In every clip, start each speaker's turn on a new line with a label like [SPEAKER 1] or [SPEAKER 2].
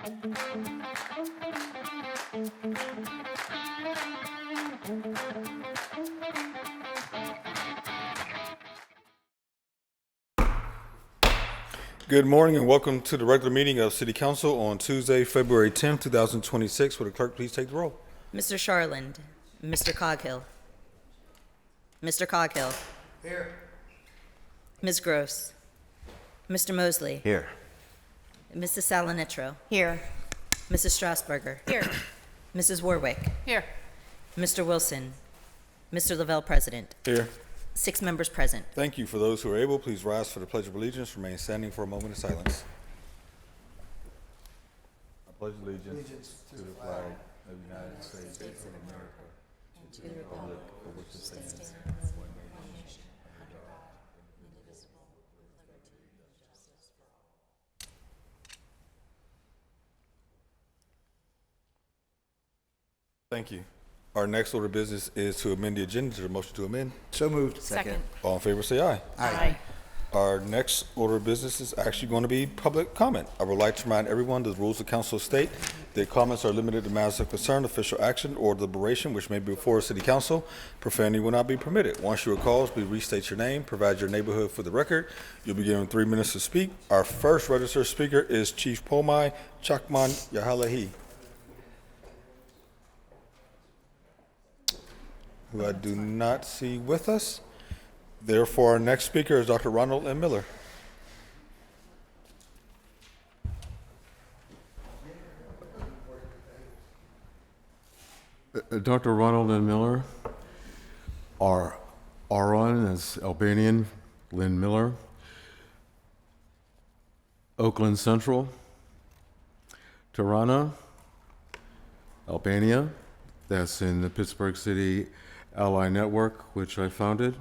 [SPEAKER 1] Good morning and welcome to the regular meeting of City Council on Tuesday, February 10th, 2026. Will the clerk please take the roll?
[SPEAKER 2] Mr. Sharland, Mr. Coghill, Mr. Coghill.
[SPEAKER 3] Here.
[SPEAKER 2] Ms. Gross, Mr. Mosley,
[SPEAKER 3] Here.
[SPEAKER 2] Mrs. Salinetro,
[SPEAKER 4] Here.
[SPEAKER 2] Mrs. Strasburger,
[SPEAKER 4] Here.
[SPEAKER 2] Mrs. Warwick,
[SPEAKER 4] Here.
[SPEAKER 2] Mr. Wilson, Mr. Lavelle, President.
[SPEAKER 1] Here.
[SPEAKER 2] 6 members present.
[SPEAKER 1] Thank you. For those who are able, please rise for the Pledge of Allegiance. Remain standing for a moment of silence. I pledge allegiance to the flag of the United States of America, to the republic for which it stands, one nation, under God, indivisible, with liberty and justice for all. Thank you. Our next order of business is to amend the agenda. Is there a motion to amend?
[SPEAKER 3] So moved.
[SPEAKER 4] Second.
[SPEAKER 1] All in favor say aye.
[SPEAKER 4] Aye.
[SPEAKER 1] Our next order of business is actually going to be public comment. I would like to remind everyone that the rules of council state that comments are limited to matters of concern, official action, or deliberation which may be before City Council. Profanity will not be permitted. Once you are called, please restate your name, provide your neighborhood for the record. You'll be given 3 minutes to speak. Our first registered speaker is Chief Pomai Chakman Yahalahi, who I do not see with us. Therefore, our next speaker is Dr. Ronald M. Miller.
[SPEAKER 5] Dr. Ronald N. Miller, Aaron is Albanian, Lynn Miller, Oakland Central, Tirana, Albania, that's in the Pittsburgh City Ally Network, which I founded.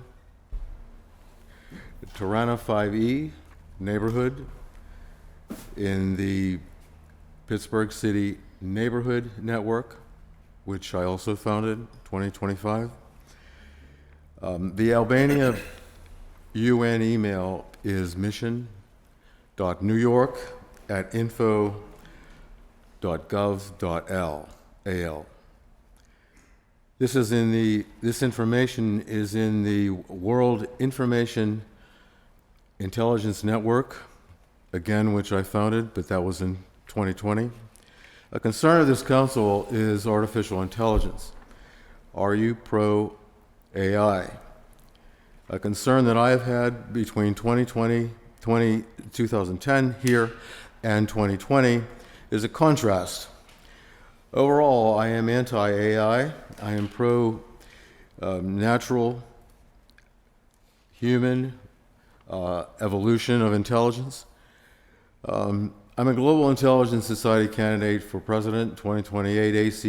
[SPEAKER 5] Tirana 5E neighborhood in the Pittsburgh City Neighborhood Network, which I also founded 2025. The Albania UN email is mission.newyork@info.gov.al. This information is in the World Information Intelligence Network, again, which I founded, but that was in 2020. A concern of this council is artificial intelligence. Are you pro AI? A concern that I have had between 2010 here and 2020 is a contrast. Overall, I am anti-AI. I am pro natural human evolution of intelligence. I'm a Global Intelligence Society candidate for President 2028 ACE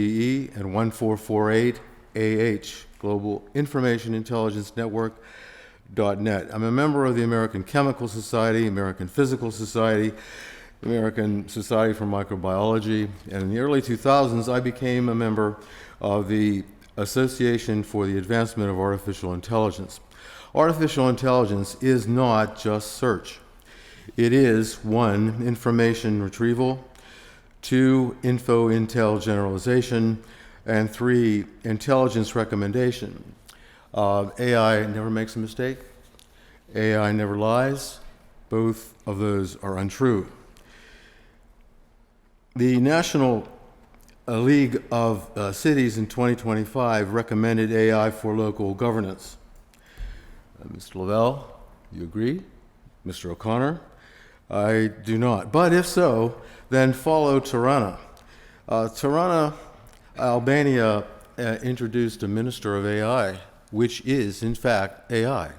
[SPEAKER 5] and 1448 AH, Global Information Intelligence Network.net. I'm a member of the American Chemical Society, American Physical Society, American Society for Microbiology, and in the early 2000s, I became a member of the Association for the Advancement of Artificial Intelligence. Artificial intelligence is not just search. It is 1, information retrieval, 2, info-intel generalization, and 3, intelligence recommendation. AI never makes a mistake. AI never lies. Both of those are untrue. The National League of Cities in 2025 recommended AI for local governance. Mr. Lavelle, you agree? Mr. O'Connor? I do not. But if so, then follow Tirana. Tirana, Albania, introduced a minister of AI, which is, in fact, AI,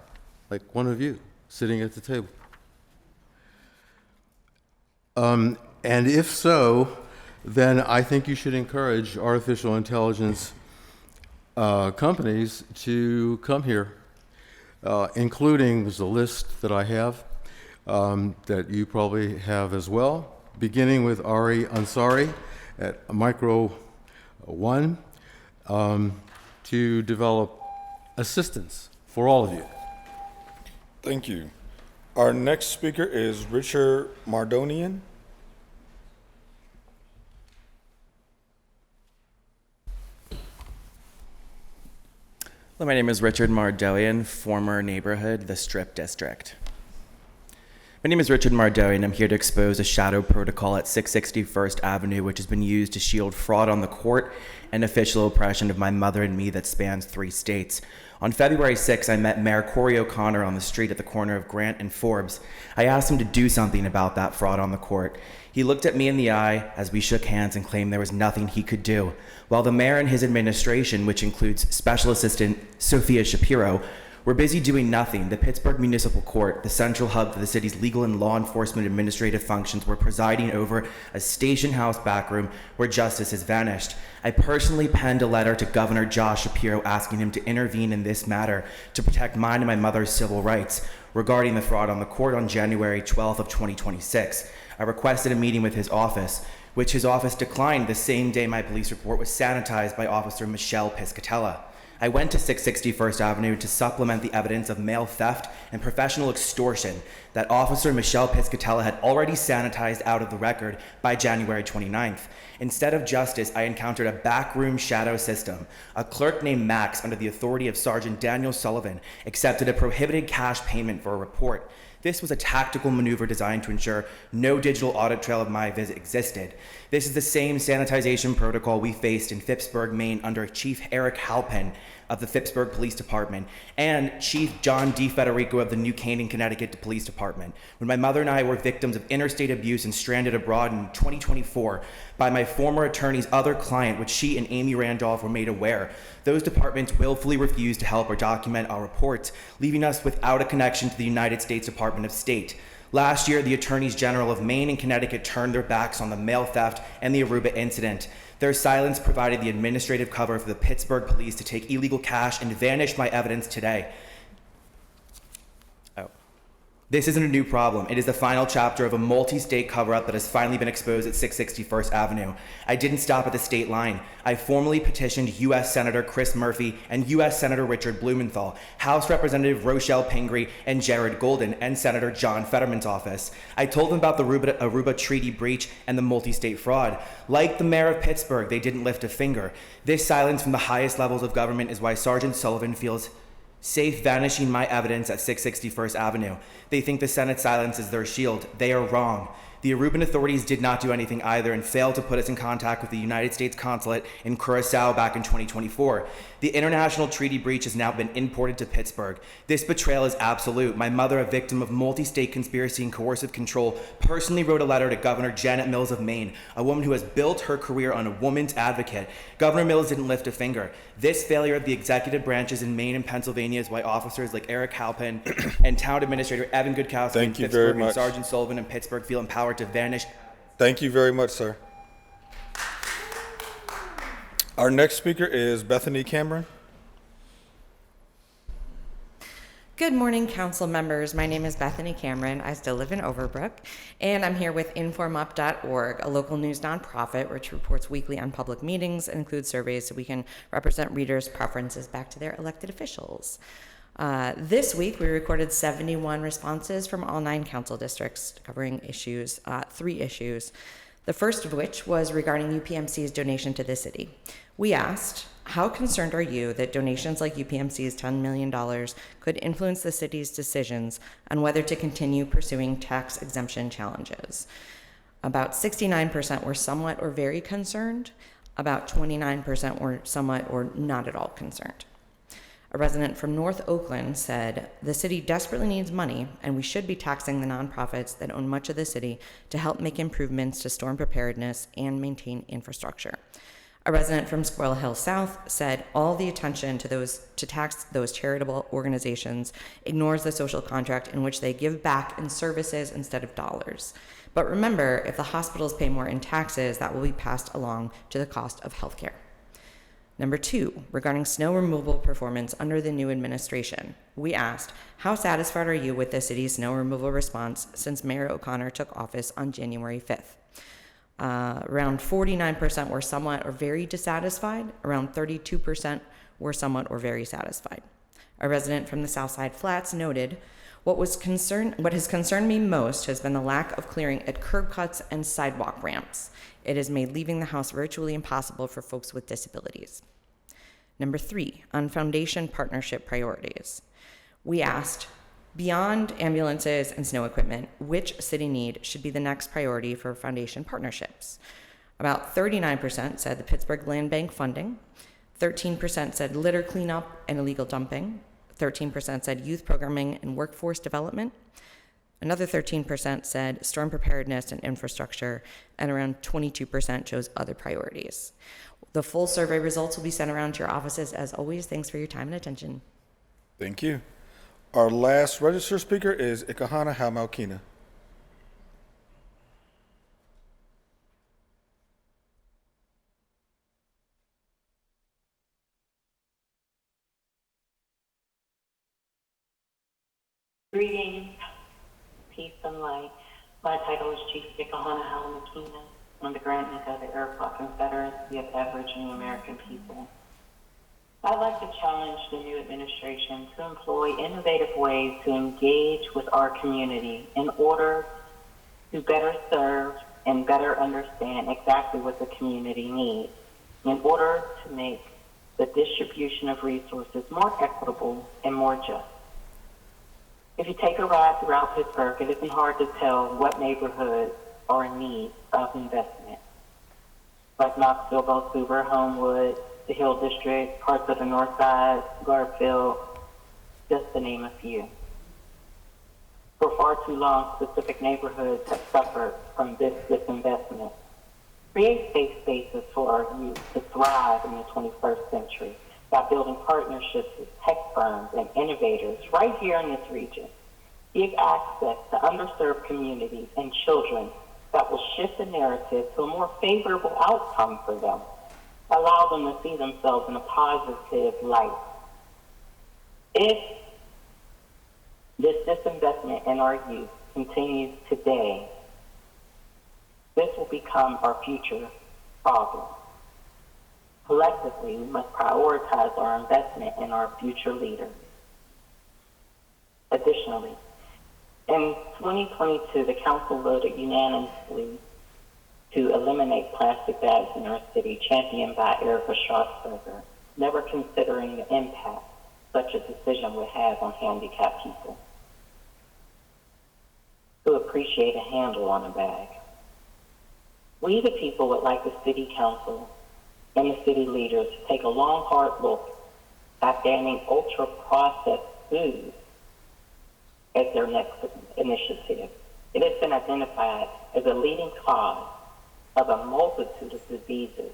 [SPEAKER 5] like one of you sitting at the table. And if so, then I think you should encourage artificial intelligence companies to come here, including, there's a list that I have that you probably have as well, beginning with Ari Ansari at Micro One, to develop assistance for all of you.
[SPEAKER 1] Thank you. Our next speaker is Richard Mardonian.
[SPEAKER 3] Hello, my name is Richard Mardoian, former neighborhood, the Strip District. My name is Richard Mardoian. I'm here to expose a shadow protocol at 660 First Avenue, which has been used to shield fraud on the court and official oppression of my mother and me that spans 3 states. On February 6th, I met Mayor Corey O'Connor on the street at the corner of Grant and Forbes. I asked him to do something about that fraud on the court. He looked at me in the eye as we shook hands and claimed there was nothing he could do. While the mayor and his administration, which includes Special Assistant Sophia Shapiro, were busy doing nothing, the Pittsburgh Municipal Court, the central hub for the city's legal and law enforcement administrative functions, were presiding over a station house backroom where justice has vanished. I personally penned a letter to Governor Josh Shapiro asking him to intervene in this matter to protect mine and my mother's civil rights regarding the fraud on the court on January 12th of 2026. I requested a meeting with his office, which his office declined the same day my police report was sanitized by Officer Michelle Piscatella. I went to 660 First Avenue to supplement the evidence of mail theft and professional extortion that Officer Michelle Piscatella had already sanitized out of the record by January 29th. Instead of justice, I encountered a backroom shadow system. A clerk named Max, under the authority of Sergeant Daniel Sullivan, accepted a prohibited cash payment for a report. This was a tactical maneuver designed to ensure no digital audit trail of my visit existed. This is the same sanitization protocol we faced in Pittsburgh, Maine under Chief Eric Halpin of the Pittsburgh Police Department and Chief John D. Federico of the New Canaan, Connecticut Police Department. When my mother and I were victims of interstate abuse and stranded abroad in 2024 by my former attorney's other client, which she and Amy Randolph were made aware, those departments willfully refused to help or document our reports, leaving us without a connection to the United States Department of State. Last year, the attorneys general of Maine and Connecticut turned their backs on the mail theft and the Aruba incident. Their silence provided the administrative cover for the Pittsburgh police to take illegal cash and vanish my evidence today. This isn't a new problem. It is the final chapter of a multi-state cover-up that has finally been exposed at 660 First Avenue. I didn't stop at the state line. I formally petitioned U.S. Senator Chris Murphy and U.S. Senator Richard Blumenthal, House Representative Rochelle Pingree and Jared Golden, and Senator John Fetterman's office. I told them about the Aruba treaty breach and the multi-state fraud. Like the mayor of Pittsburgh, they didn't lift a finger. This silence from the highest levels of government is why Sergeant Sullivan feels safe vanishing my evidence at 660 First Avenue. They think the Senate silence is their shield. They are wrong. The Aruban authorities did not do anything either and failed to put us in contact with the United States Consulate in Curacao back in 2024. The international treaty breach has now been imported to Pittsburgh. This betrayal is absolute. My mother, a victim of multi-state conspiracy and coercive control, personally wrote a letter to Governor Janet Mills of Maine, a woman who has built her career on a woman's advocate. Governor Mills didn't lift a finger. This failure of the executive branches in Maine and Pennsylvania is why officers like Eric Halpin and Town Administrator Evan Goodkowski in Pittsburgh and Sergeant Sullivan in Pittsburgh feel empowered to vanish.
[SPEAKER 1] Thank you very much, sir. Our next speaker is Bethany Cameron.
[SPEAKER 4] Good morning, council members. My name is Bethany Cameron. I still live in Overbrook, and I'm here with informup.org, a local news nonprofit which reports weekly on public meetings and includes surveys so we can represent readers' preferences back to their elected officials. This week, we recorded 71 responses from all 9 council districts covering 3 issues. The first of which was regarding UPMC's donation to the city. We asked, how concerned are you that donations like UPMC's $10 million could influence the city's decisions on whether to continue pursuing tax exemption challenges? About 69% were somewhat or very concerned. About 29% were somewhat or not at all concerned. A resident from North Oakland said, the city desperately needs money, and we should be taxing the nonprofits that own much of the city to help make improvements to storm preparedness and maintain infrastructure. A resident from Squirrel Hill South said, all the attention to tax those charitable organizations ignores the social contract in which they give back in services instead of dollars. But remember, if the hospitals pay more in taxes, that will be passed along to the cost of healthcare. Number 2, regarding snow removal performance under the new administration. We asked, how satisfied are you with the city's snow removal response since Mayor O'Connor took office on January 5th? Around 49% were somewhat or very dissatisfied. Around 32% were somewhat or very satisfied. A resident from the Southside Flats noted, what has concerned me most has been the lack of clearing at curb cuts and sidewalk ramps. It has made leaving the house virtually impossible for folks with disabilities. Number 3, on foundation partnership priorities. We asked, beyond ambulances and snow equipment, which city need should be the next priority for foundation partnerships? About 39% said the Pittsburgh Land Bank funding, 13% said litter cleanup and illegal dumping, 13% said youth programming and workforce development, another 13% said storm preparedness and infrastructure, and around 22% chose other priorities. The full survey results will be sent around to your offices. As always, thanks for your time and attention.
[SPEAKER 1] Thank you. Our last registered speaker is Ikahana Hamalkina.
[SPEAKER 6] Greetings, peace and light. My title is Chief Ikahana Hamakina. I'm the Grand Nika of the Iroquois Confederacy of Aboriginal American People. I'd like to challenge the new administration to employ innovative ways to engage with our community in order to better serve and better understand exactly what the community needs, in order to make the distribution of resources more equitable and more just. If you take a ride throughout Pittsburgh, it isn't hard to tell what neighborhoods are in need of investment. Like Knoxville, Vancouver, Homewood, the Hill District, parts of the North Side, Garfield, just to name a few. For far too long, specific neighborhoods have suffered from this disinvestment. Create safe spaces for our youth to thrive in the 21st century by building partnerships with tech firms and innovators right here in this region. Give access to underserved communities and children that will shift the narrative to a more favorable outcome for them. Allow them to see themselves in a positive light. If this disinvestment in our youth continues today, this will become our future problem. Collectively, we must prioritize our investment in our future leaders. Additionally, in 2022, the council voted unanimously to eliminate plastic bags in our city, championed by Erica Strasburger, never considering the impact such a decision would have on handicapped people who appreciate a handle on a bag. We, the people, would like the city council and the city leaders to take a long, hard look at banning ultra-processed foods as their next initiative. It has been identified as a leading cause of a multitude of diseases.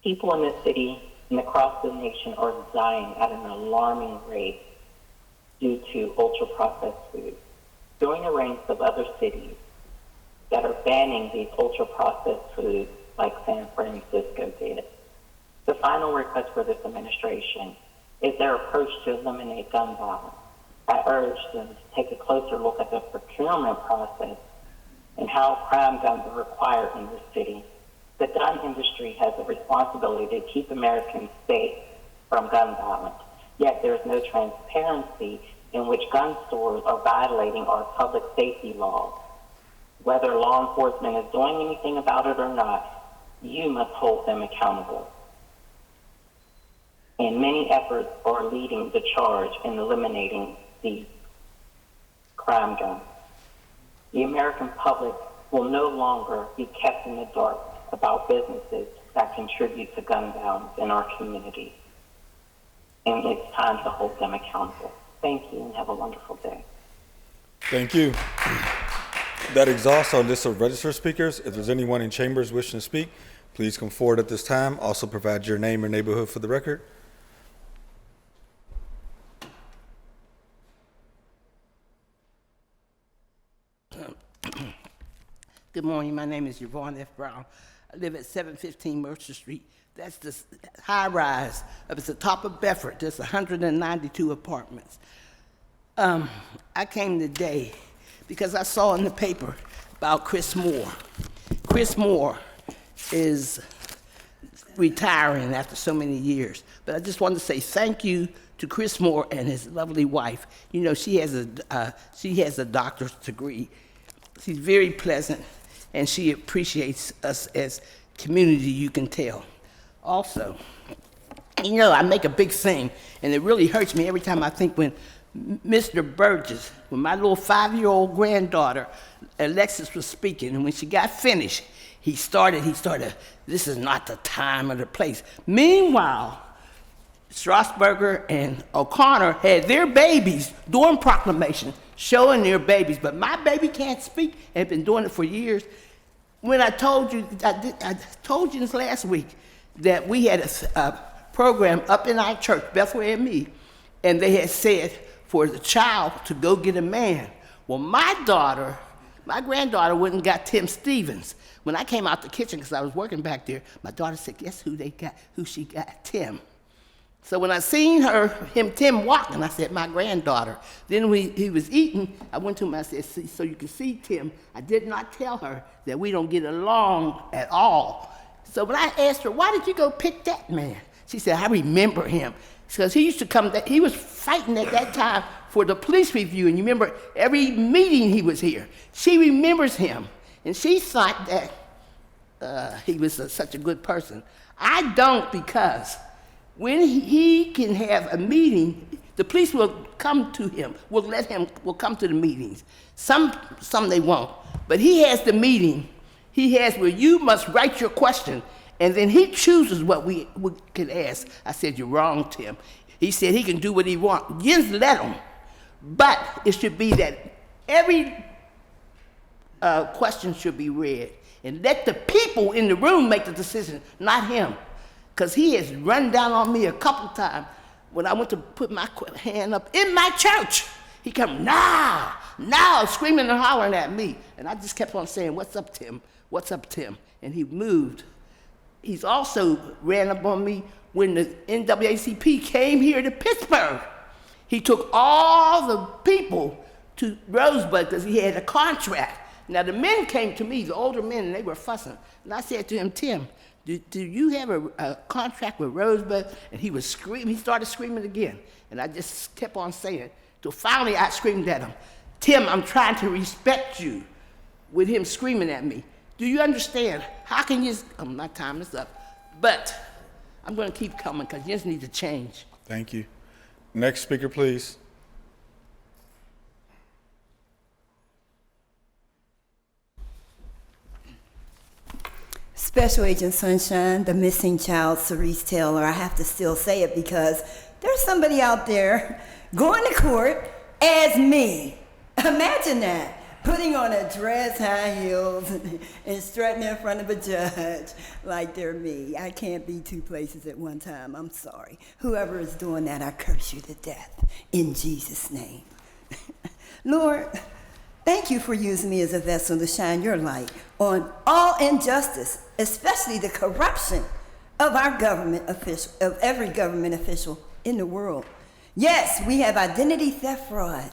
[SPEAKER 6] People in the city and across the nation are dying at an alarming rate due to ultra-processed foods. Join the ranks of other cities that are banning these ultra-processed foods like San Francisco did. The final request for this administration is their approach to eliminate gun violence. I urge them to take a closer look at the procurement process and how crime guns are required in this city. The gun industry has a responsibility to keep Americans safe from gun violence, yet there's no transparency in which gun stores are violating our public safety laws. Whether law enforcement is doing anything about it or not, you must hold them accountable. And many efforts are leading the charge in eliminating these crime guns. The American public will no longer be kept in the dark about businesses that contribute to gun violence in our community. And it's time to hold them accountable. Thank you and have a wonderful day.
[SPEAKER 1] Thank you. That exhausts our list of registered speakers. If there's anyone in chambers wishing to speak, please come forward at this time. Also provide your name and neighborhood for the record.
[SPEAKER 7] Good morning. My name is Yvonne F. Brown. I live at 715 Mercer Street. That's the high rise. It's the top of Bedford. There's 192 apartments. I came today because I saw in the paper about Chris Moore. Chris Moore is retiring after so many years. But I just wanted to say thank you to Chris Moore and his lovely wife. You know, she has a doctor's degree. She's very pleasant, and she appreciates us as community, you can tell. Also, You know, I make a big scene, and it really hurts me every time I think when Mr. Burgess, when my little 5-year-old granddaughter, Alexis, was speaking, and when she got finished, he started, this is not the time or the place. Meanwhile, Strasburger and O'Connor had their babies doing proclamation, showing their babies, but my baby can't speak, and have been doing it for years. When I told you this last week, that we had a program up in our church, Bethlehem and me, and they had said for the child to go get a man. Well, my granddaughter went and got Tim Stevens. When I came out the kitchen, because I was working back there, my daughter said, guess who she got? Tim. So when I seen Tim walking, I said, my granddaughter. Then he was eating, I went to him, I said, so you can see Tim. I did not tell her that we don't get along at all. So when I asked her, why did you go pick that man? She said, I remember him. Because he used to come, he was fighting at that time for the police review. And you remember every meeting he was here. She remembers him. And she thought that he was such a good person. I don't, because when he can have a meeting, the police will come to him, will come to the meetings. Some they won't. But he has the meeting. He has where you must write your question, and then he chooses what we can ask. I said, you're wrong, Tim. He said he can do what he wants. Just let him. But it should be that every question should be read, and let the people in the room make the decision, not him. Because he has run down on me a couple times when I went to put my hand up in my church. He come, now, screaming and hollering at me. And I just kept on saying, what's up, Tim? What's up, Tim? And he moved. He's also ran up on me when the NAACP came here to Pittsburgh. He took all the people to Rosebud because he had a contract. Now, the men came to me, the older men, and they were fussing. And I said to him, Tim, do you have a contract with Rosebud? And he was screaming. He started screaming again. And I just kept on saying it. So finally, I screamed at him, Tim, I'm trying to respect you, with him screaming at me. Do you understand? How can you, my time is up, but I'm going to keep coming because you just need to change.
[SPEAKER 1] Thank you. Next speaker, please.
[SPEAKER 8] Special Agent Sunshine, the missing child, Cerise Taylor. I have to still say it because there's somebody out there going to court as me. Imagine that. Putting on a dress, high heels, and strutting in front of a judge like they're me. I can't be two places at one time. I'm sorry. Whoever is doing that, I curse you to death in Jesus' name. Lord, thank you for using me as a vessel to shine your light on all injustice, especially the corruption of our government official, of every government official in the world. Yes, we have identity theft fraud.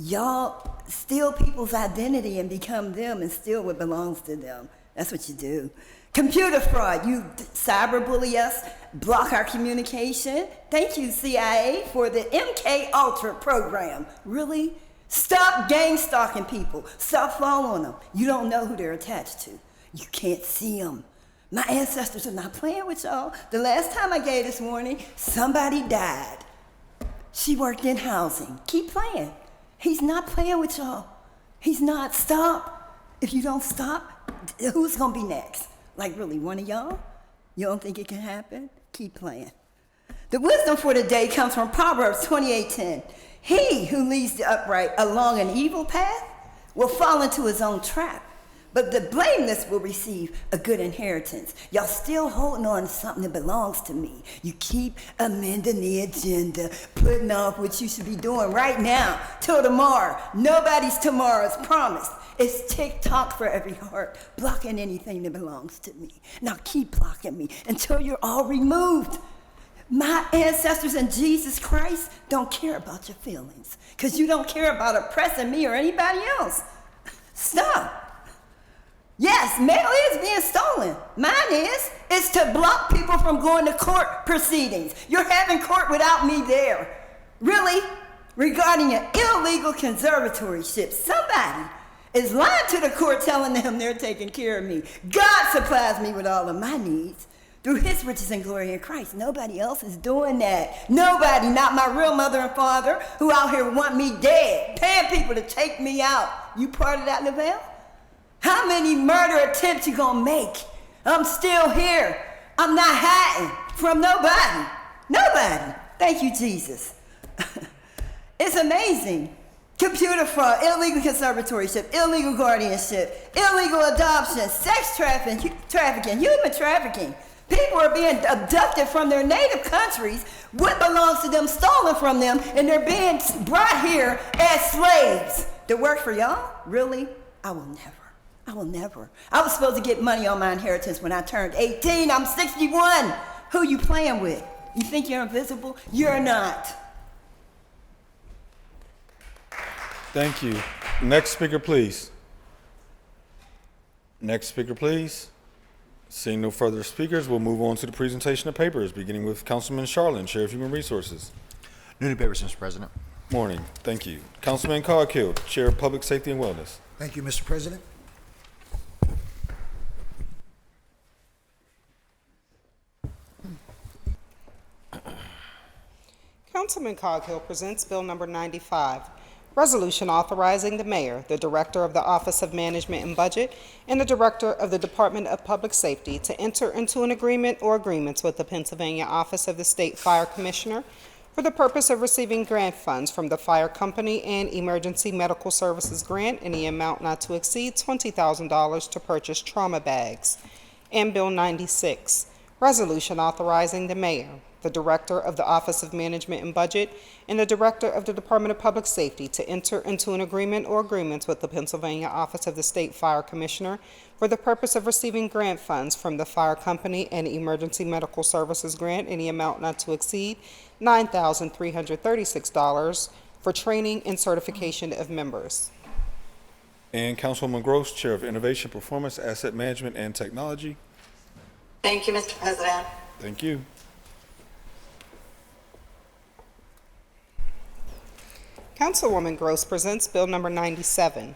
[SPEAKER 8] Y'all steal people's identity and become them and steal what belongs to them. That's what you do. Computer fraud, you cyberbully us, block our communication. Thank you, CIA, for the MK Ultra program. Really? Stop gang stalking people. Stop following them. You don't know who they're attached to. You can't see them. My ancestors are not playing with y'all. The last time I gave this warning, somebody died. She worked in housing. Keep playing. He's not playing with y'all. He's not. Stop. If you don't stop, who's gonna be next? Like really, one of y'all? You don't think it can happen? Keep playing. The wisdom for the day comes from Proverbs 28:10. He who leads the upright along an evil path will fall into his own trap, but the blameless will receive a good inheritance. Y'all still holding on to something that belongs to me. You keep amending the agenda, putting off what you should be doing right now till tomorrow. Nobody's tomorrow is promised. It's TikTok for every heart, blocking anything that belongs to me. Now keep blocking me until you're all removed. My ancestors in Jesus Christ don't care about your feelings because you don't care about oppressing me or anybody else. Stop. Yes, mail is being stolen. Mine is. It's to block people from going to court proceedings. You're having court without me there. Really? Regarding an illegal conservatorship. Somebody is lying to the court telling them they're taking care of me. God supplies me with all of my needs. through his riches and glory in Christ. Nobody else is doing that. Nobody, not my real mother and father, who out here want me dead, paying people to take me out. You part of that, Lavelle? How many murder attempts you gonna make? I'm still here. I'm not hiding from nobody. Nobody. Thank you, Jesus. It's amazing. Computer fraud, illegal conservatorship, illegal guardianship, illegal adoption, sex trafficking, human trafficking. People are being abducted from their native countries, what belongs to them stolen from them, and they're being brought here as slaves to work for y'all? Really? I will never. I will never. I was supposed to get money on my inheritance when I turned 18. I'm 61. Who you playing with? You think you're invisible? You're not.
[SPEAKER 1] Thank you. Next speaker, please. Next speaker, please. Seeing no further speakers, we'll move on to the presentation of papers, beginning with Councilman Charlin, Chair of Human Resources.
[SPEAKER 9] New papers, Mr. President.
[SPEAKER 1] Morning. Thank you. Councilman Coghill, Chair of Public Safety and Wellness.
[SPEAKER 10] Thank you, Mr. President.
[SPEAKER 11] Councilman Coghill presents Bill Number 95, Resolution authorizing the mayor, the director of the Office of Management and Budget, and the director of the Department of Public Safety to enter into an agreement or agreements with the Pennsylvania Office of the State Fire Commissioner for the purpose of receiving grant funds from the fire company and emergency medical services grant in the amount not to exceed $20,000 to purchase trauma bags. And Bill 96, Resolution authorizing the mayor, the Director of the Office of Management and Budget, and the Director of the Department of Public Safety to enter into an agreement or agreements with the Pennsylvania Office of the State Fire Commissioner for the purpose of receiving grant funds from the fire company and emergency medical services grant in the amount not to exceed $9,336 for training and certification of members.
[SPEAKER 1] And Councilwoman Gross, Chair of Innovation, Performance, Asset Management, and Technology.
[SPEAKER 6] Thank you, Mr. President.
[SPEAKER 1] Thank you.
[SPEAKER 11] Councilwoman Gross presents Bill Number 97,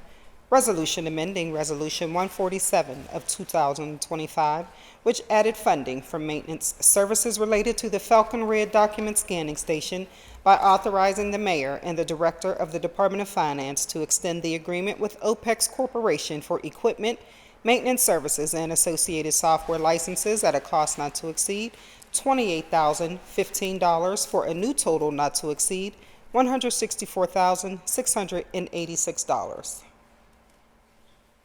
[SPEAKER 11] Resolution amending Resolution 147 of 2025, which added funding for maintenance services related to the Falcon Red document scanning station by authorizing the mayor and the director of the Department of Finance to extend the agreement with OPEX Corporation for equipment, maintenance services, and associated software licenses at a cost not to exceed $28,015 for a new total not to exceed $164,686.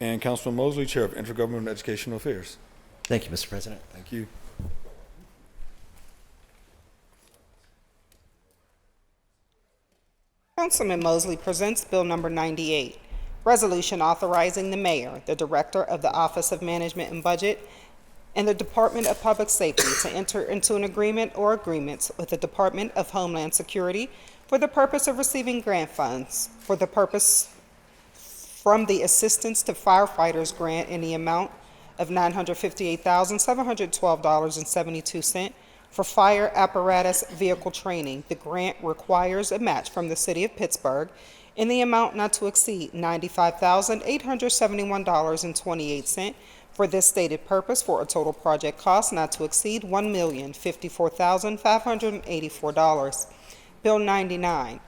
[SPEAKER 1] And Councilman Mosley, Chair of Intergovernmental Educational Affairs.
[SPEAKER 9] Thank you, Mr. President.
[SPEAKER 1] Thank you.
[SPEAKER 11] Councilman Mosley presents Bill Number 98, Resolution authorizing the mayor, the director of the Office of Management and Budget, and the Department of Public Safety to enter into an agreement or agreements with the Department of Homeland Security for the purpose of receiving grant funds for the purpose from the Assistance to Firefighters Grant in the amount of $958,712.72 for fire apparatus vehicle training. The grant requires a match from the City of Pittsburgh in the amount not to exceed $95,871.28 for this stated purpose, for a total project cost not to exceed $1,054,584. Bill 99,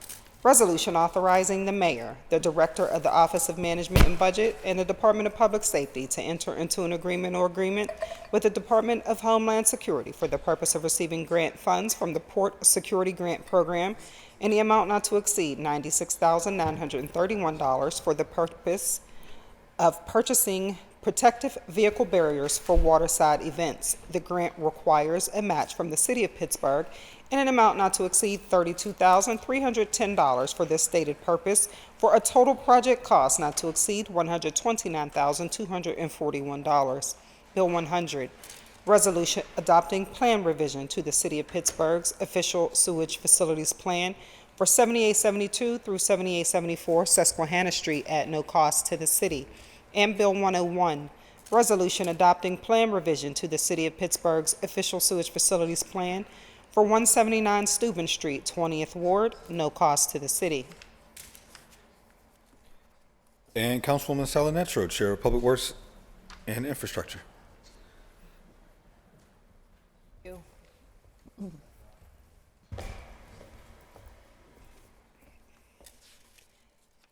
[SPEAKER 11] Resolution authorizing the mayor, the director of the Office of Management and Budget, and the Department of Public Safety to enter into an agreement or agreement with the Department of Homeland Security for the purpose of receiving grant funds from the Port Security Grant Program in the amount not to exceed $96,931 for the purpose of purchasing protective vehicle barriers for waterside events. The grant requires a match from the City of Pittsburgh in an amount not to exceed $32,310 for this stated purpose, for a total project cost not to exceed $129,241. Bill 100, Resolution adopting plan revision to the City of Pittsburgh's official sewage facilities plan for 7872 through 7874 Susquehanna Street at no cost to the city. And Bill 101, Resolution adopting plan revision to the City of Pittsburgh's official sewage facilities plan for 179 Steuben Street, 20th Ward, no cost to the city.
[SPEAKER 1] And Councilwoman Salinetro, Chair of Public Works and Infrastructure.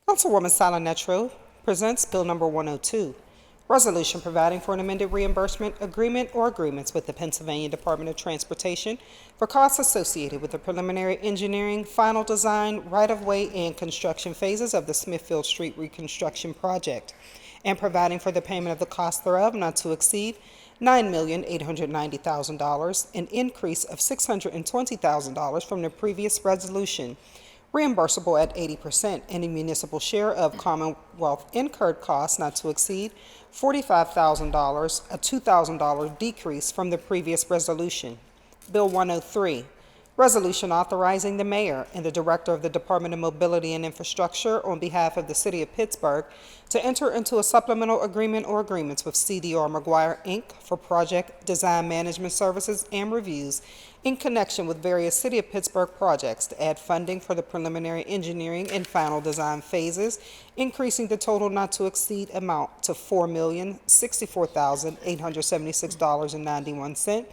[SPEAKER 11] Councilwoman Salanetro presents Bill number 102, resolution providing for an amended reimbursement agreement or agreements with the Pennsylvania Department of Transportation for costs associated with the preliminary engineering, final design, right-of-way, and construction phases of the Smithfield Street reconstruction project, and providing for the payment of the cost thereof not to exceed $9,890,000, an increase of $620,000 from the previous resolution, reimbursable at 80%, and a municipal share of Commonwealth incurred costs not to exceed $45,000, a $2,000 decrease from the previous resolution. Bill 103, resolution authorizing the mayor and the director of the Department of Mobility and Infrastructure on behalf of the city of Pittsburgh to enter into a supplemental agreement or agreements with CDR McGuire, Inc. for project design management services and reviews in connection with various City of Pittsburgh projects to add funding for the preliminary engineering and final design phases, increasing the total not to exceed amount to $4,064,876.91,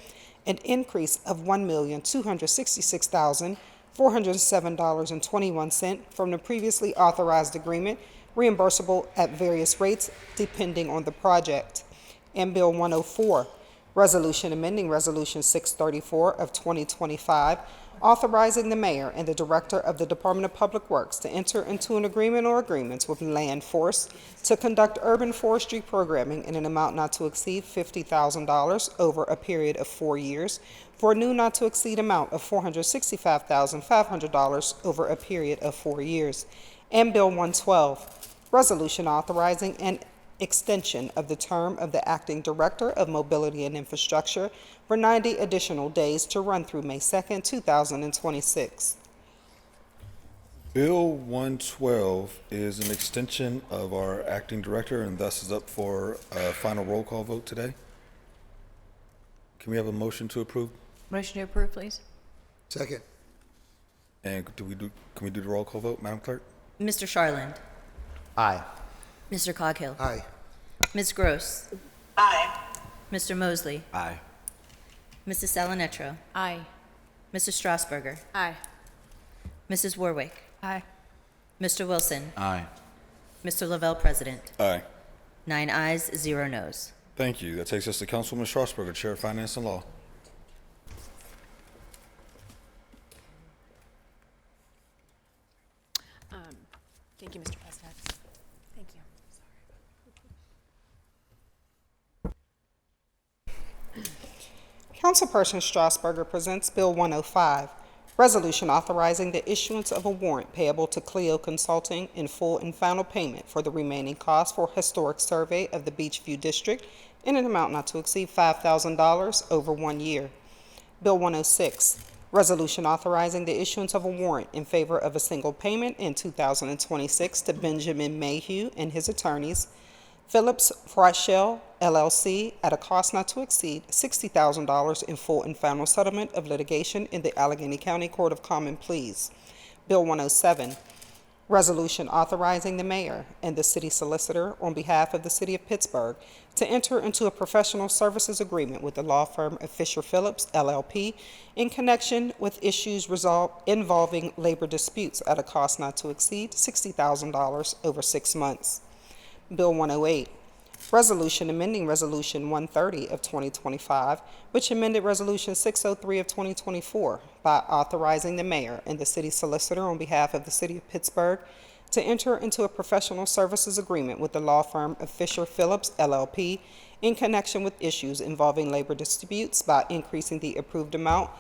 [SPEAKER 11] an increase of $1,266,407.21 from the previously authorized agreement, reimbursable at various rates depending on the project. And Bill 104, resolution amending Resolution 634 of 2025, authorizing the mayor and the director of the Department of Public Works to enter into an agreement or agreements with Land Force to conduct urban forestry programming in an amount not to exceed $50,000 over a period of 4 years for a new not to exceed amount of $465,500 over a period of 4 years. And Bill 112, resolution authorizing an extension of the term of the Acting Director of Mobility and Infrastructure for 90 additional days to run through May 2nd, 2026.
[SPEAKER 1] Bill 112 is an extension of our acting director and thus is up for a final roll call vote today. Can we have a motion to approve?
[SPEAKER 2] Motion to approve, please.
[SPEAKER 9] Second.
[SPEAKER 1] And can we do the roll call vote, Madam Clerk?
[SPEAKER 2] Mr. Charland.
[SPEAKER 9] Aye.
[SPEAKER 2] Mr. Coghill.
[SPEAKER 9] Aye.
[SPEAKER 2] Ms. Gross.
[SPEAKER 6] Aye.
[SPEAKER 2] Mr. Mosley.
[SPEAKER 9] Aye.
[SPEAKER 2] Mrs. Salanetro.
[SPEAKER 10] Aye.
[SPEAKER 2] Mrs. Strasburger.
[SPEAKER 10] Aye.
[SPEAKER 2] Mrs. Warwick.
[SPEAKER 10] Aye.
[SPEAKER 2] Mr. Wilson.
[SPEAKER 9] Aye.
[SPEAKER 2] Mr. Lavelle, President.
[SPEAKER 1] Aye.
[SPEAKER 2] 9 ayes, 0 noes.
[SPEAKER 1] Thank you. That takes us to Councilwoman Strasburger, Chair of Finance and Law.
[SPEAKER 10] Thank you, Mr. President. Thank you.
[SPEAKER 11] Councilperson Strasburger presents Bill 105, resolution authorizing the issuance of a warrant payable to Clio Consulting in full and final payment for the remaining costs for historic survey of the Beachview District in an amount not to exceed $5,000 over 1 year. Bill 106, resolution authorizing the issuance of a warrant in favor of a single payment in 2026 to Benjamin Mayhew and his attorneys, Phillips Frotshell, LLC, at a cost not to exceed $60,000 in full and final settlement of litigation in the Allegheny County Court of Common Pleas. Bill 107, resolution authorizing the mayor and the city solicitor on behalf of the city of Pittsburgh to enter into a professional services agreement with the law firm of Fisher Phillips, LLP, in connection with issues involving labor disputes at a cost not to exceed $60,000 over 6 months. Bill 108, resolution amending Resolution 130 of 2025, which amended Resolution 603 of 2024 by authorizing the mayor and the city solicitor on behalf of the city of Pittsburgh to enter into a professional services agreement with the law firm of Fisher Phillips, LLP, in connection with issues involving labor disputes by increasing the approved amount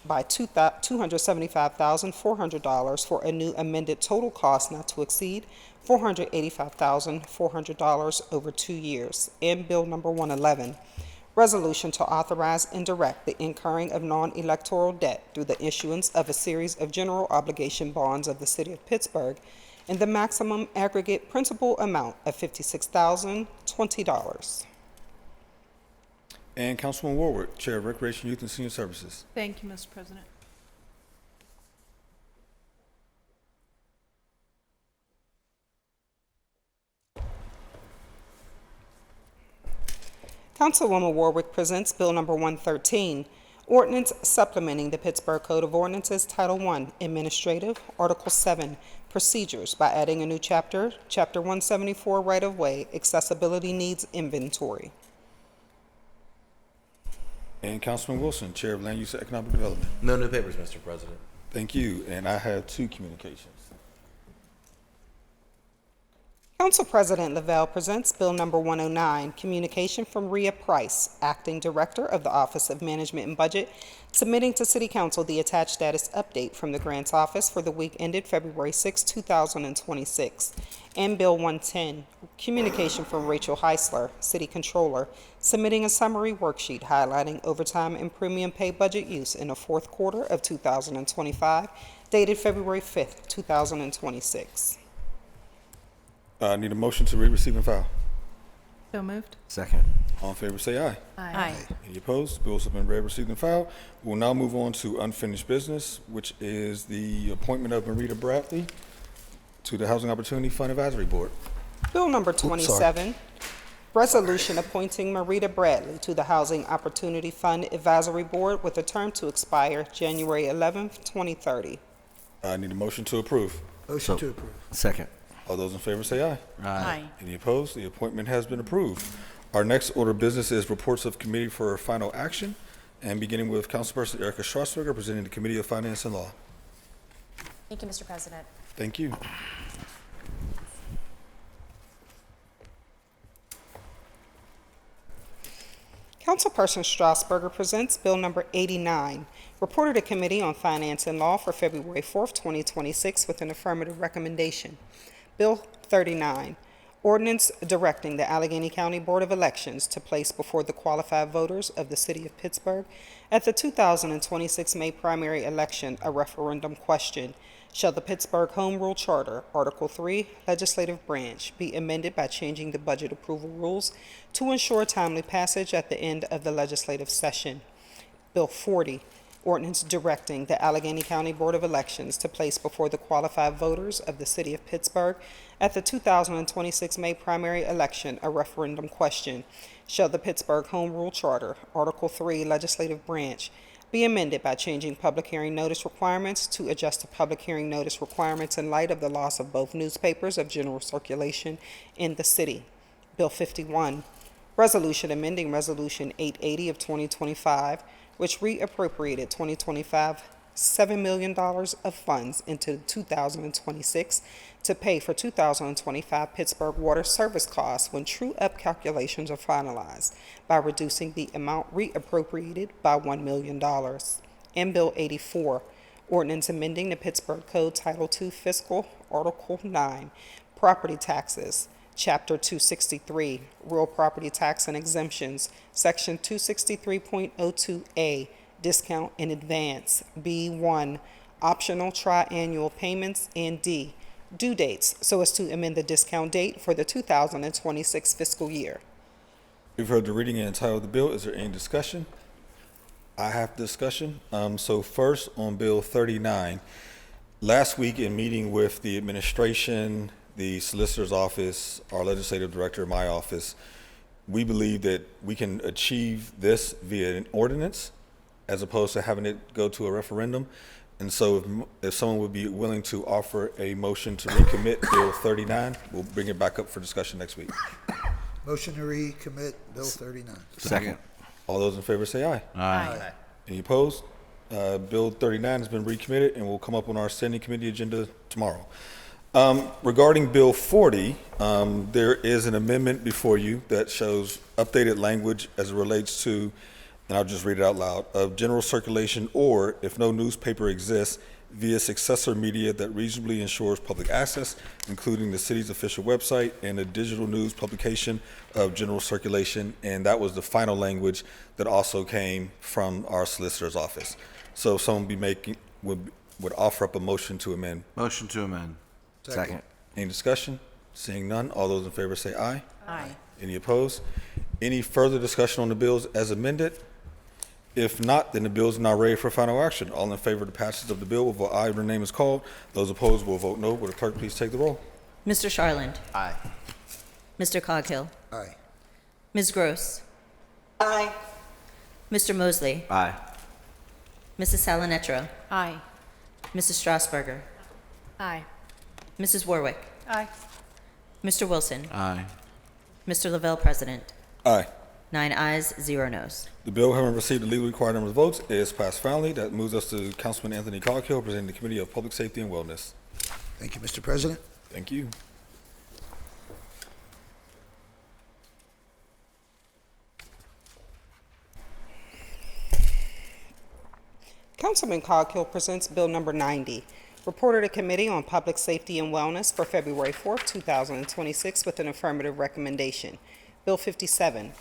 [SPEAKER 11] by $275,400 for a new amended total cost not to exceed $485,400 over 2 years. And Bill number 111, resolution to authorize and direct the incurring of non-electoral debt through the issuance of a series of general obligation bonds of the city of Pittsburgh in the maximum aggregate principal amount of $56,020.
[SPEAKER 1] And Councilwoman Warwick, Chair of Recreation, Youth, and Senior Services.
[SPEAKER 10] Thank you, Mr. President.
[SPEAKER 11] Councilwoman Warwick presents Bill number 113, ordinance supplementing the Pittsburgh Code of Ordinances, Title I, Administrative, Article 7, procedures by adding a new chapter, Chapter 174, right-of-way, accessibility needs inventory.
[SPEAKER 1] And Councilman Wilson, Chair of Land Use and Economic Development.
[SPEAKER 9] No new papers, Mr. President.
[SPEAKER 1] Thank you. And I have 2 communications.
[SPEAKER 11] Council President Lavelle presents Bill Number 109, communication from Rhea Price, Acting Director of the Office of Management and Budget, submitting to City Council the attached status update from the Grants Office for the week ended February 6, 2026. And Bill 110, communication from Rachel Heisler, City Controller, submitting a summary worksheet highlighting overtime and premium pay budget use in the fourth quarter of 2025, dated February 5, 2026.
[SPEAKER 1] I need a motion to read, receive, and file.
[SPEAKER 10] So moved.
[SPEAKER 9] Second.
[SPEAKER 1] All in favor, say aye.
[SPEAKER 10] Aye.
[SPEAKER 1] Any opposed? Bills have been read, received, and filed. We'll now move on to unfinished business, which is the appointment of Marita Bradley to the Housing Opportunity Fund Advisory Board.
[SPEAKER 11] Bill Number 27, resolution appointing Marita Bradley to the Housing Opportunity Fund Advisory Board with a term to expire January 11, 2030.
[SPEAKER 1] I need a motion to approve.
[SPEAKER 9] Motion to approve. Second.
[SPEAKER 1] All those in favor say aye.
[SPEAKER 10] Aye.
[SPEAKER 1] Any opposed? The appointment has been approved. Our next order of business is reports of committee for final action, and beginning with Councilperson Erica Strasburger, presenting the Committee of Finance and Law.
[SPEAKER 10] Thank you, Mr. President.
[SPEAKER 1] Thank you.
[SPEAKER 11] Councilperson Strasburger presents Bill Number 89, reported to Committee on Finance and Law for February 4, 2026, with an affirmative recommendation. Bill 39, ordinance directing the Allegheny County Board of Elections to place before the qualified voters of the City of Pittsburgh at the 2026 May primary election a referendum question. Shall the Pittsburgh Home Rule Charter, Article 3, Legislative Branch, be amended by changing the budget approval rules to ensure timely passage at the end of the legislative session? Bill 40, ordinance directing the Allegheny County Board of Elections to place before the qualified voters of the City of Pittsburgh at the 2026 May primary election a referendum question. Shall the Pittsburgh Home Rule Charter, Article 3, Legislative Branch, be amended by changing public hearing notice requirements to adjust the public hearing notice requirements in light of the loss of both newspapers of general circulation in the city? Bill 51, resolution amending Resolution 880 of 2025, which reappropriated 2025 $7 million of funds into 2026 to pay for 2025 Pittsburgh water service costs when true-up calculations are finalized by reducing the amount reappropriated by $1 million. And Bill 84, ordinance amending the Pittsburgh Code Title II Fiscal Article 9, Property Taxes, Chapter 263, Real Property Tax and Exemptions, Section 263.02A, Discount in Advance, B1, Optional Triannual Payments, and D, due dates, so as to amend the discount date for the 2026 fiscal year.
[SPEAKER 1] You've heard the reading and title of the bill. Is there any discussion? I have discussion. So first on Bill 39, last week in meeting with the administration, the solicitor's office, our legislative director, my office, we believe that we can achieve this via an ordinance as opposed to having it go to a referendum. And so if someone would be willing to offer a motion to recommit Bill 39, we'll bring it back up for discussion next week.
[SPEAKER 9] Motion to recommit Bill 39.
[SPEAKER 5] Second.
[SPEAKER 1] All those in favor say aye.
[SPEAKER 10] Aye.
[SPEAKER 1] Any opposed? Bill 39 has been recommitted and will come up on our standing committee agenda tomorrow. Regarding Bill 40, there is an amendment before you that shows updated language as it relates to, and I'll just read it out loud, of general circulation or, if no newspaper exists, via successor media that reasonably ensures public access, including the city's official website and a digital news publication of general circulation. And that was the final language that also came from our solicitor's office. So if someone would offer up a motion to amend.
[SPEAKER 9] Motion to amend. Second.
[SPEAKER 1] Any discussion? Seeing none, all those in favor say aye.
[SPEAKER 10] Aye.
[SPEAKER 1] Any opposed? Any further discussion on the bills as amended? If not, then the bill is now ready for final action. All in favor of the passage of the bill will vote aye when the name is called. Those opposed will vote no. Will the clerk please take the roll?
[SPEAKER 2] Mr. Charland.
[SPEAKER 9] Aye.
[SPEAKER 2] Mr. Coghill.
[SPEAKER 9] Aye.
[SPEAKER 2] Ms. Gross.
[SPEAKER 8] Aye.
[SPEAKER 2] Mr. Mosley.
[SPEAKER 9] Aye.
[SPEAKER 2] Mrs. Salonetra.
[SPEAKER 10] Aye.
[SPEAKER 2] Mrs. Strasburger.
[SPEAKER 10] Aye.
[SPEAKER 2] Mrs. Warwick.
[SPEAKER 10] Aye.
[SPEAKER 2] Mr. Wilson.
[SPEAKER 9] Aye.
[SPEAKER 2] Mr. Lavelle, President.
[SPEAKER 1] Aye.
[SPEAKER 2] 9 ayes, 0 noes.
[SPEAKER 1] The bill, having received the legally required number of votes, is passed finally. That moves us to Councilman Anthony Coghill, presenting the Committee of Public Safety and Wellness.
[SPEAKER 9] Thank you, Mr. President.
[SPEAKER 1] Thank you.
[SPEAKER 11] Councilman Coghill presents Bill number 90, reported to Committee on Public Safety and Wellness for February 4th, 2026, with an affirmative recommendation. Bill 57,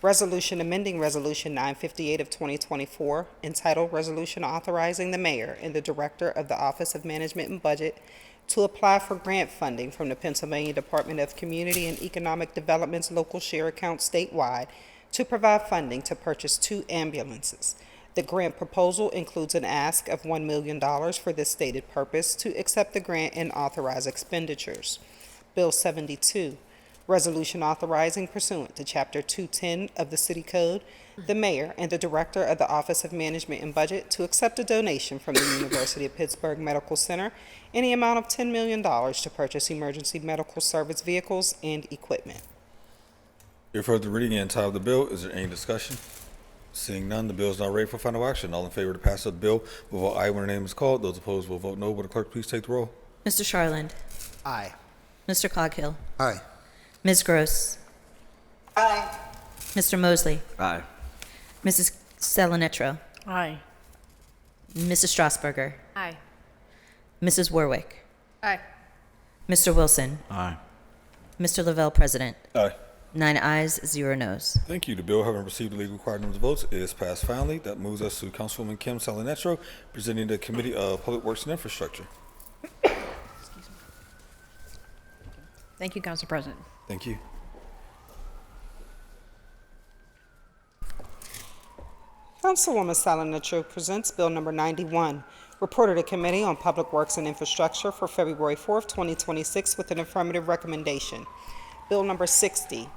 [SPEAKER 11] resolution amending Resolution 958 of 2024, entitled Resolution Authorizing the Mayor and the Director of the Office of Management and Budget to apply for grant funding from the Pennsylvania Department of Community and Economic Development's local share account statewide to provide funding to purchase 2 ambulances. The grant proposal includes an ask of $1 million for this stated purpose to accept the grant and authorize expenditures. Bill 72, resolution authorizing pursuant to Chapter 210 of the City Code, the mayor and the director of the Office of Management and Budget to accept a donation from the University of Pittsburgh Medical Center in the amount of $10 million to purchase emergency medical service vehicles and equipment.
[SPEAKER 1] You've heard the reading and title of the bill. Is there any discussion? Seeing none, the bill is now ready for final action. All in favor of the passage of the bill will vote aye when the name is called. Those opposed will vote no. Will the clerk please take the roll?
[SPEAKER 2] Mr. Charland.
[SPEAKER 9] Aye.
[SPEAKER 2] Mr. Coghill.
[SPEAKER 9] Aye.
[SPEAKER 2] Ms. Gross.
[SPEAKER 11] Aye.
[SPEAKER 2] Mr. Mosley.
[SPEAKER 9] Aye.
[SPEAKER 2] Mrs. Salanetro.
[SPEAKER 10] Aye.
[SPEAKER 2] Mrs. Strasburger.
[SPEAKER 10] Aye.
[SPEAKER 2] Mrs. Warwick.
[SPEAKER 10] Aye.
[SPEAKER 2] Mr. Wilson.
[SPEAKER 9] Aye.
[SPEAKER 2] Mr. Lavelle, President.
[SPEAKER 1] Aye.
[SPEAKER 2] 9 ayes, 0 noes.
[SPEAKER 1] Thank you. The bill, having received the legally required number of votes, is passed finally. That moves us to Councilwoman Kim Salanetro, presenting the Committee of Public Works and Infrastructure.
[SPEAKER 10] Thank you, Council President.
[SPEAKER 1] Thank you.
[SPEAKER 11] Councilwoman Salanetro presents Bill number 91, reported to Committee on Public Works and Infrastructure for February 4th, 2026, with an affirmative recommendation. Bill number 60,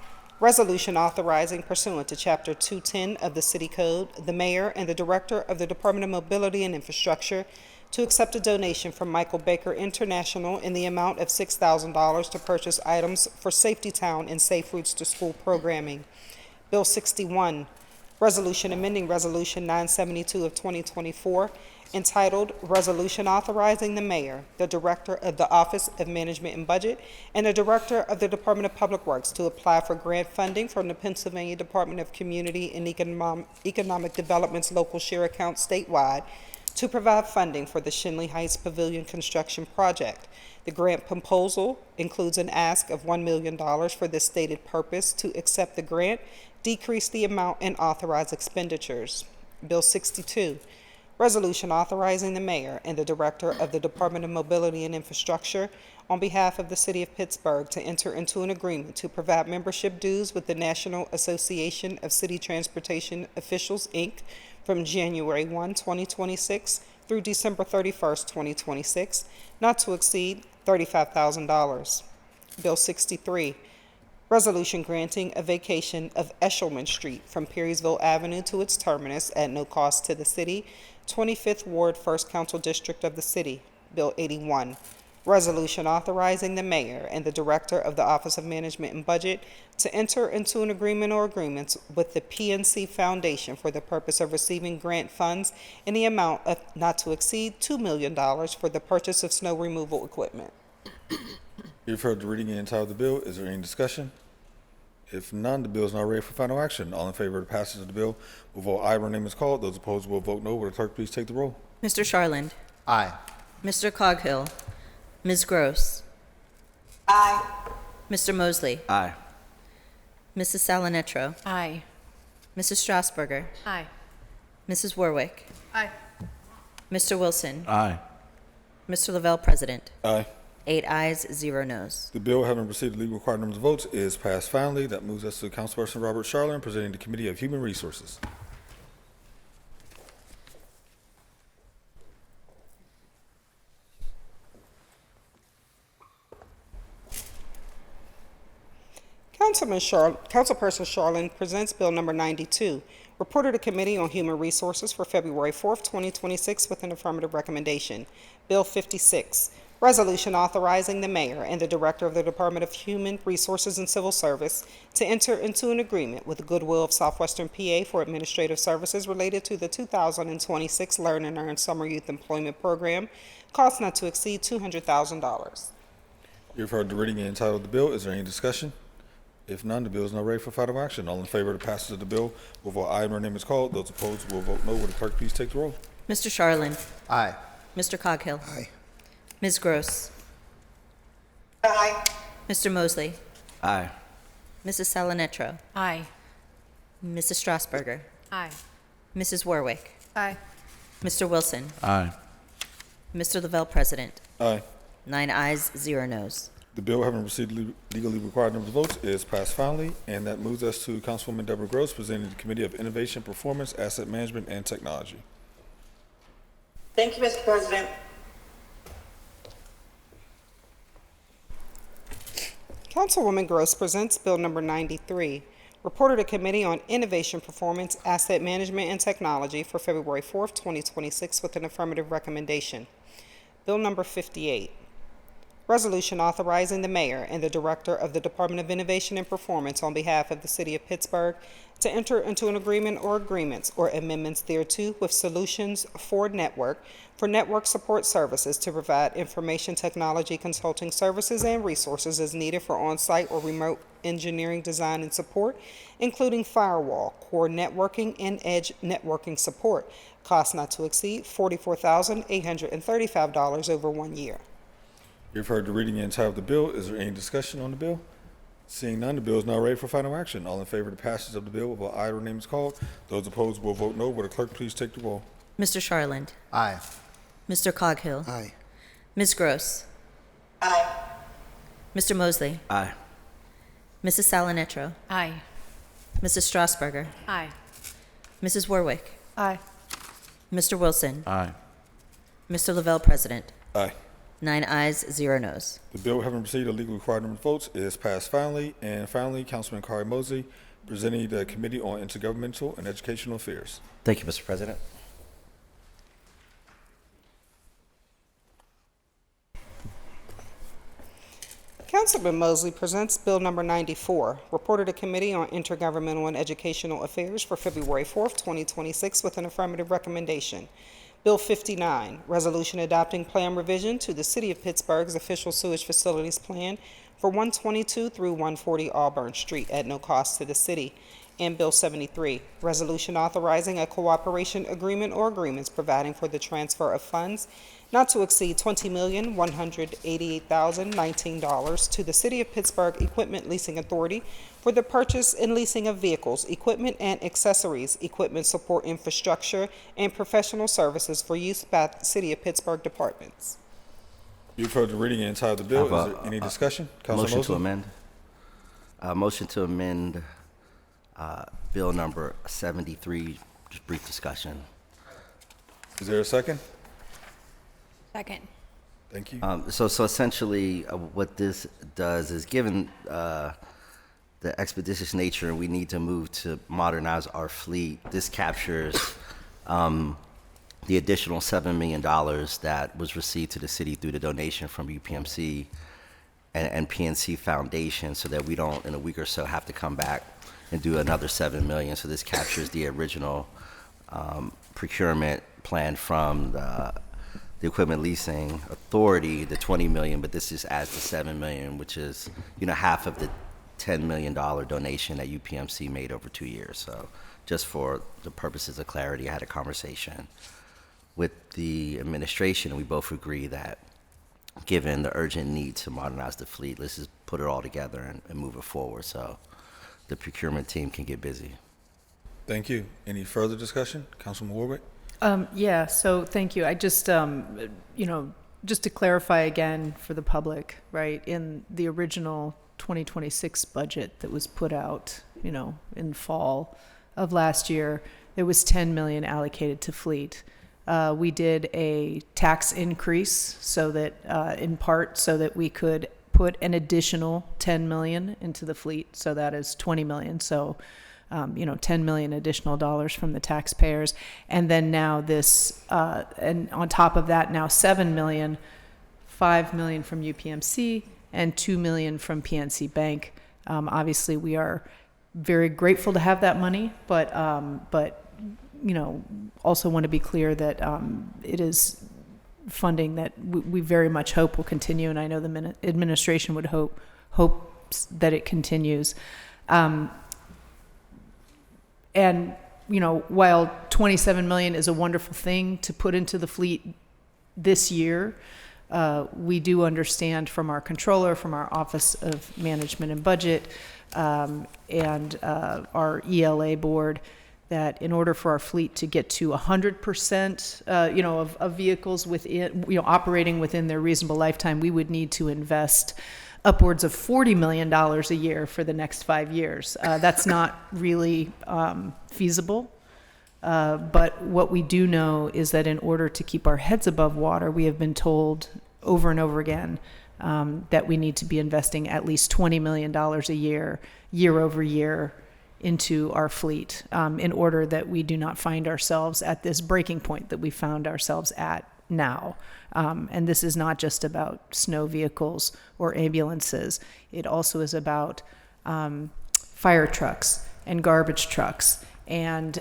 [SPEAKER 11] resolution authorizing pursuant to Chapter 210 of the City Code, the mayor and the director of the Department of Mobility and Infrastructure to accept a donation from Michael Baker International in the amount of $6,000 to purchase items for Safety Town and Safe Routes to School programming. Bill 61, resolution amending Resolution 972 of 2024, entitled Resolution Authorizing the Mayor, the Director of the Office of Management and Budget, and the Director of the Department of Public Works to apply for grant funding from the Pennsylvania Department of Community and Economic Development's local share account statewide to provide funding for the Shinley Heights Pavilion construction project. The grant proposal includes an ask of $1 million for this stated purpose to accept the grant, decrease the amount, and authorize expenditures. Bill 62, resolution authorizing the mayor and the director of the Department of Mobility and Infrastructure on behalf of the City of Pittsburgh to enter into an agreement to provide membership dues with the National Association of City Transportation Officials, Inc., from January 1, 2026 through December 31st, 2026, not to exceed $35,000. Bill 63, resolution granting a vacation of Eshelman Street from Perrysville Avenue to its terminus at no cost to the city, 25th Ward, 1st Council District of the city. Bill 81, resolution authorizing the mayor and the director of the Office of Management and Budget to enter into an agreement or agreements with the PNC Foundation for the purpose of receiving grant funds in the amount of not to exceed $2 million for the purchase of snow removal equipment.
[SPEAKER 1] You've heard the reading and title of the bill. Is there any discussion? If none, the bill is now ready for final action. All in favor of the passage of the bill will vote aye when the name is called. Those opposed will vote no. Will the clerk please take the roll?
[SPEAKER 2] Mr. Charland.
[SPEAKER 9] Aye.
[SPEAKER 2] Mr. Coghill. Ms. Gross.
[SPEAKER 11] Aye.
[SPEAKER 2] Mr. Mosley.
[SPEAKER 9] Aye.
[SPEAKER 2] Mrs. Salanetro.
[SPEAKER 10] Aye.
[SPEAKER 2] Mrs. Strasburger.
[SPEAKER 10] Aye.
[SPEAKER 2] Mrs. Warwick.
[SPEAKER 10] Aye.
[SPEAKER 2] Mr. Wilson.
[SPEAKER 9] Aye.
[SPEAKER 2] Mr. Lavelle, President.
[SPEAKER 1] Aye.
[SPEAKER 2] 8 ayes, 0 noes.
[SPEAKER 1] The bill, having received the legal required number of votes, is passed finally. That moves us to Councilperson Robert Charland, presenting the Committee of Human Resources.
[SPEAKER 11] Councilperson Charland presents Bill number 92, reported to Committee on Human Resources for February 4th, 2026, with an affirmative recommendation. Bill 56, Resolution authorizing the mayor and the director of the Department of Human Resources and Civil Service to enter into an agreement with Goodwill of Southwestern PA for administrative services related to the 2026 Learn and Earn Summer Youth Employment Program, cost not to exceed $200,000.
[SPEAKER 1] You've heard the reading and entitle of the bill. Is there any discussion? If none, the bill is now ready for final action. All in favor of the passage of the bill will vote aye when their name is called. Those opposed will vote no. Will the clerk please take the roll?
[SPEAKER 2] Mr. Charland.
[SPEAKER 9] Aye.
[SPEAKER 2] Mr. Coghill.
[SPEAKER 9] Aye.
[SPEAKER 2] Ms. Gross.
[SPEAKER 11] Aye.
[SPEAKER 2] Mr. Mosley.
[SPEAKER 3] Aye.
[SPEAKER 2] Mrs. Salinetro.
[SPEAKER 10] Aye.
[SPEAKER 2] Mrs. Strasburger.
[SPEAKER 10] Aye.
[SPEAKER 2] Mrs. Warwick.
[SPEAKER 10] Aye.
[SPEAKER 2] Mr. Wilson.
[SPEAKER 5] Aye.
[SPEAKER 2] Mr. Lavelle, President.
[SPEAKER 1] Aye.
[SPEAKER 2] 9 ayes, 0 noes.
[SPEAKER 1] The bill, having received legally required number of votes, is passed finally, and that moves us to Councilwoman Deborah Gross, presenting the Committee of Innovation, Performance, Asset Management, and Technology.
[SPEAKER 12] Thank you, Mr. President.
[SPEAKER 11] Councilwoman Gross presents Bill number 93, reported to Committee on Innovation, Performance, Asset Management, and Technology for February 4th, 2026, with an affirmative recommendation. Bill number 58, resolution authorizing the mayor and the director of the Department of Innovation and Performance on behalf of the City of Pittsburgh to enter into an agreement or agreements or amendments thereto with Solutions for Network for network support services to provide information technology consulting services and resources as needed for on-site or remote engineering design and support, including firewall, core networking, and edge networking support. Cost not to exceed $44,835 over 1 year.
[SPEAKER 1] You've heard the reading and entitle of the bill. Is there any discussion on the bill? Seeing none, the bill is now ready for final action. All in favor of the passage of the bill will vote aye when their name is called. Those opposed will vote no. Will the clerk please take the roll?
[SPEAKER 2] Mr. Charland.
[SPEAKER 9] Aye.
[SPEAKER 2] Mr. Coghill.
[SPEAKER 9] Aye.
[SPEAKER 2] Ms. Gross.
[SPEAKER 12] Aye.
[SPEAKER 2] Mr. Mosley.
[SPEAKER 3] Aye.
[SPEAKER 2] Mrs. Salinetro.
[SPEAKER 10] Aye.
[SPEAKER 2] Mrs. Strasburger.
[SPEAKER 10] Aye.
[SPEAKER 2] Mrs. Warwick.
[SPEAKER 10] Aye.
[SPEAKER 2] Mr. Wilson.
[SPEAKER 5] Aye.
[SPEAKER 2] Mr. Lavelle, President.
[SPEAKER 1] Aye.
[SPEAKER 2] 9 ayes, 0 noes.
[SPEAKER 1] The bill, having received a legally required number of votes, is passed finally. And finally, Councilman Kari Mosley, presenting the Committee on Intergovernmental and Educational Affairs.
[SPEAKER 3] Thank you, Mr. President.
[SPEAKER 11] Councilman Mosley presents Bill number 94, reported to Committee on Intergovernmental and Educational Affairs for February 4th, 2026, with an affirmative recommendation. Bill 59, resolution adopting plan revision to the City of Pittsburgh's official sewage facilities plan for 122 through 140 Auburn Street at no cost to the city. And Bill 73, resolution authorizing a cooperation agreement or agreements providing for the transfer of funds not to exceed $20,188,019 to the City of Pittsburgh Equipment Leasing Authority for the purchase and leasing of vehicles, equipment and accessories, equipment support infrastructure, and professional services for use by City of Pittsburgh departments.
[SPEAKER 1] You've heard the reading and entitle of the bill. Is there any discussion? Councilman
[SPEAKER 3] Motion to
[SPEAKER 1] Mosley?
[SPEAKER 3] amend. Motion to amend Bill number 73. Just brief discussion.
[SPEAKER 1] Is there a second?
[SPEAKER 10] Second.
[SPEAKER 1] Thank you.
[SPEAKER 3] So essentially, what this does is, given the expeditious nature, and we need to move to modernize our fleet, this captures the additional $7 million that was received to the city through the donation from UPMC and PNC Foundation, so that we don't, in a week or so, have to come back and do another $7 million. So this captures the original procurement plan from the Equipment Leasing Authority, the $20 million, but this just adds the $7 million, which is, half of the $10 million donation that UPMC made over 2 years. So just for the purposes of clarity, I had a conversation with the administration, and we both agree that given the urgent need to modernize the fleet, let's just put it all together and move it forward so the procurement team can get busy.
[SPEAKER 1] Thank you. Any further discussion? Councilman Warwick?
[SPEAKER 13] Yeah, so thank you. I just, just to clarify again for the public, right, in the original 2026 budget that was put out, in fall of last year, there was $10 million allocated to fleet. We did a tax increase so that, in part, so that we could put an additional $10 million into the fleet. So that is $20 million. So, $10 million additional dollars from the taxpayers. And then now this, and on top of that, now $7 million $5 million from UPMC and $2 million from PNC Bank. Obviously, we are very grateful to have that money, but also want to be clear that it is funding that we very much hope will continue, and I know the administration would hope that it continues. And while $27 million is a wonderful thing to put into the fleet this year, we do understand from our controller, from our Office of Management and Budget, and our ELA board, that in order for our fleet to get to 100%, of vehicles within, operating within their reasonable lifetime, we would need to invest upwards of $40 million a year for the next 5 years. That's not really feasible. But what we do know is that in order to keep our heads above water, we have been told over and over again that we need to be investing at least $20 million a year over year, into our fleet in order that we do not find ourselves at this breaking point that we found ourselves at now. And this is not just about snow vehicles or ambulances. It also is about fire trucks and garbage trucks and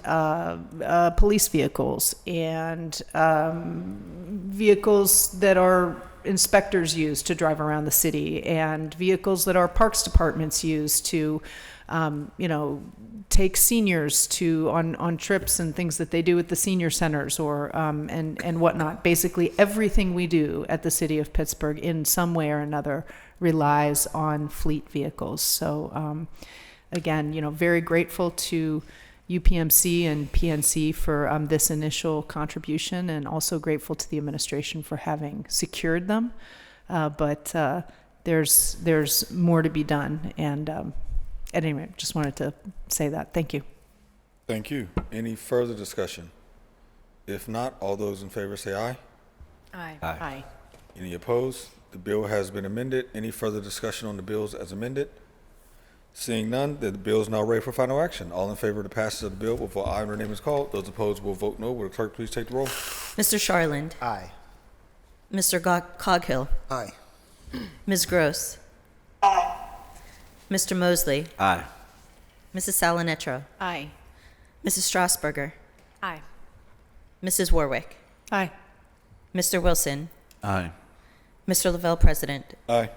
[SPEAKER 13] police vehicles and vehicles that our inspectors use to drive around the city, and vehicles that our parks departments use to take seniors on trips and things that they do at the senior centers or and whatnot. Basically, everything we do at the city of Pittsburgh in some way or another relies on fleet vehicles. So again, very grateful to UPMC and PNC for this initial contribution, and also grateful to the administration for having secured them. But there's more to be done, and at any rate, just wanted to say that. Thank you.
[SPEAKER 1] Thank you. Any further discussion? If not, all those in favor say aye.
[SPEAKER 10] Aye.
[SPEAKER 13] Aye.
[SPEAKER 1] Any opposed? The bill has been amended. Any further discussion on the bills as amended? Seeing none, the bill is now ready for final action. All in favor of the passage of the bill will vote aye when their name is called. Those opposed will vote no. Will the clerk please take the roll?
[SPEAKER 2] Mr. Charland.
[SPEAKER 9] Aye.
[SPEAKER 2] Mr. Coghill.
[SPEAKER 9] Aye.
[SPEAKER 2] Ms. Gross.
[SPEAKER 12] Aye.
[SPEAKER 2] Mr. Mosley.
[SPEAKER 3] Aye.
[SPEAKER 2] Mrs. Salinetro.
[SPEAKER 10] Aye.
[SPEAKER 2] Mrs. Strasburger.
[SPEAKER 10] Aye.
[SPEAKER 2] Mrs. Warwick.
[SPEAKER 13] Aye.
[SPEAKER 2] Mr. Wilson.
[SPEAKER 3] Aye.
[SPEAKER 2] Mr. Lavelle, President.
[SPEAKER 1] Aye.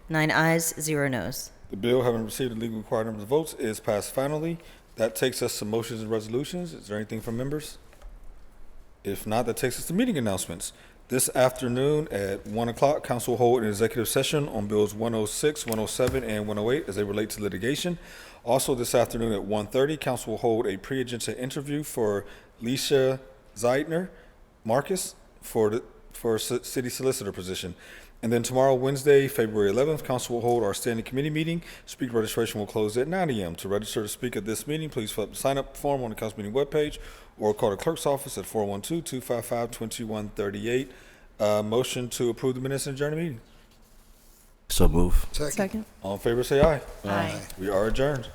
[SPEAKER 2] 9 ayes, 0 noes.
[SPEAKER 1] The bill, having received the legal required number of votes, is passed finally. That takes us to motions and resolutions. Is there anything from members? If not, that takes us to meeting announcements. This afternoon at 1 o'clock, council will hold an executive session on bills 106, 107, and 108 as they relate to litigation. Also this afternoon at 1:30, council will hold a pre-agenda interview for Leisha Zeidner Marcus for city solicitor position. And then tomorrow, Wednesday, February 11th, council will hold our standing committee meeting. Speaker registration will close at 9 a.m. To register to speak at this meeting, please fill out the sign-up form on the council meeting webpage or call the clerk's office at 412-255-2138. Motion to approve the minutes and adjourn the meeting.
[SPEAKER 3] So move.
[SPEAKER 9] Second.
[SPEAKER 13] Second.
[SPEAKER 1] All in favor, say aye.
[SPEAKER 13] Aye.
[SPEAKER 1] We are adjourned.